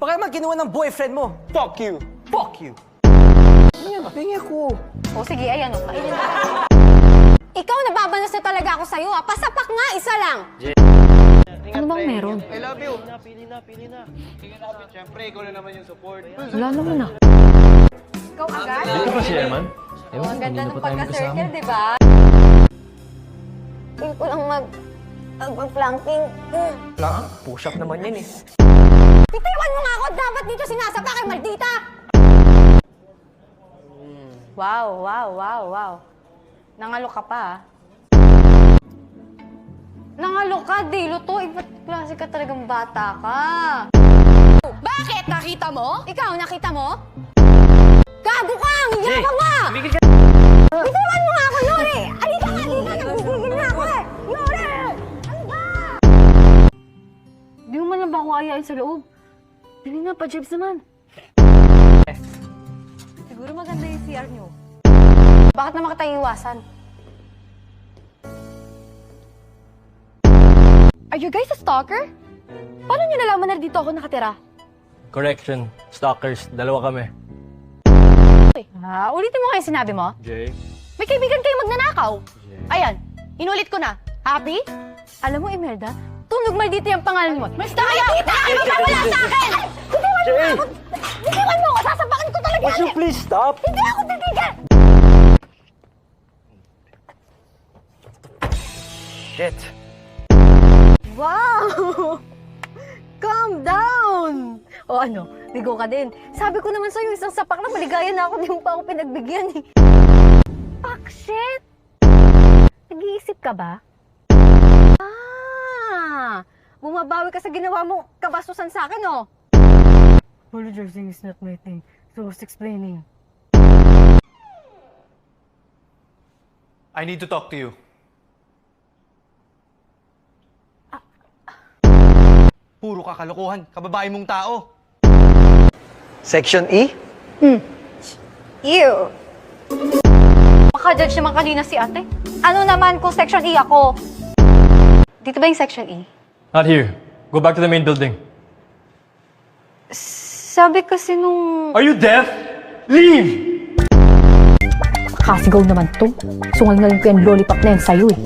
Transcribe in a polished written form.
Baka naman kinuha ng boyfriend mo. Fuck you! Fuck you! Ayan, pingi ko. O sige, ayan o. Kainin mo. Ikaw, nababanas na talaga ako sa'yo ah. Pasapak nga, isa lang. Ano bang meron? I love you! Pili na. Siyempre, ikaw na naman yung support. Wala naman ah. Ikaw agad? Dito ba si Eman? Oh, ang ganda ng pagka-circle, di ba? Feel ko lang mag-flanking. Lang, push-up naman yan eh. Bitiwan mo nga ako! Dapat dito sinasapa kay maldita! Wow. Nangalo ka pa ah. Nangalo ka, Dilo to. Iba't klase ka talagang bata ka. Bakit? Nakita mo? Ikaw, nakita mo? Gago ka! Ang yabang mo! Bitiwan mo nga ako, Yuri! Alika! Nagigigil na ako eh! Yuri! Ano ba? Di mo man lang ba ako ayayin sa loob? Dali na, pa-jibs naman. Siguro maganda yung CR nyo. Bakit naman kita iiwasan? Are you guys a stalker? Paano nyo nalaman na dito ako nakatira? Correction. Stalkers. Dalawa kami. Ulitin mo nga yung sinabi mo. Jay. May kaibigan kayo magnanakaw. Ayan, inulit ko na. Happy? Alam mo, Imelda, tunog maldito yung pangalan mo. Basta kayo! Kita kayo magkawala sa akin! Bitiwan mo ako! Sasapakin ko talaga! Would you please stop? Hindi ako titigil! Shit. Wow! Calm down! O ano, bigo ka din. Sabi ko naman sa'yo, isang sapak na maligaya na ako, di mo pa ako pinagbigyan eh. Fuck, shit! Nag-iisip ka ba? Bumabawi ka sa ginawa mo kabasusan sa akin, oh! Apologizing is not my thing, so I was explaining. I need to talk to you. Puro kakalokohan, kababae mong tao. Section E? Ew! Maka-judge naman kanina si ate. Ano naman kung section E ako? Dito ba yung section E? Not here. Go back to the main building. Sabi kasi nung... Are you deaf? Leave! Kasigaw naman to. Sungal-ngalin ko yung lollipop na yan sa'yo eh.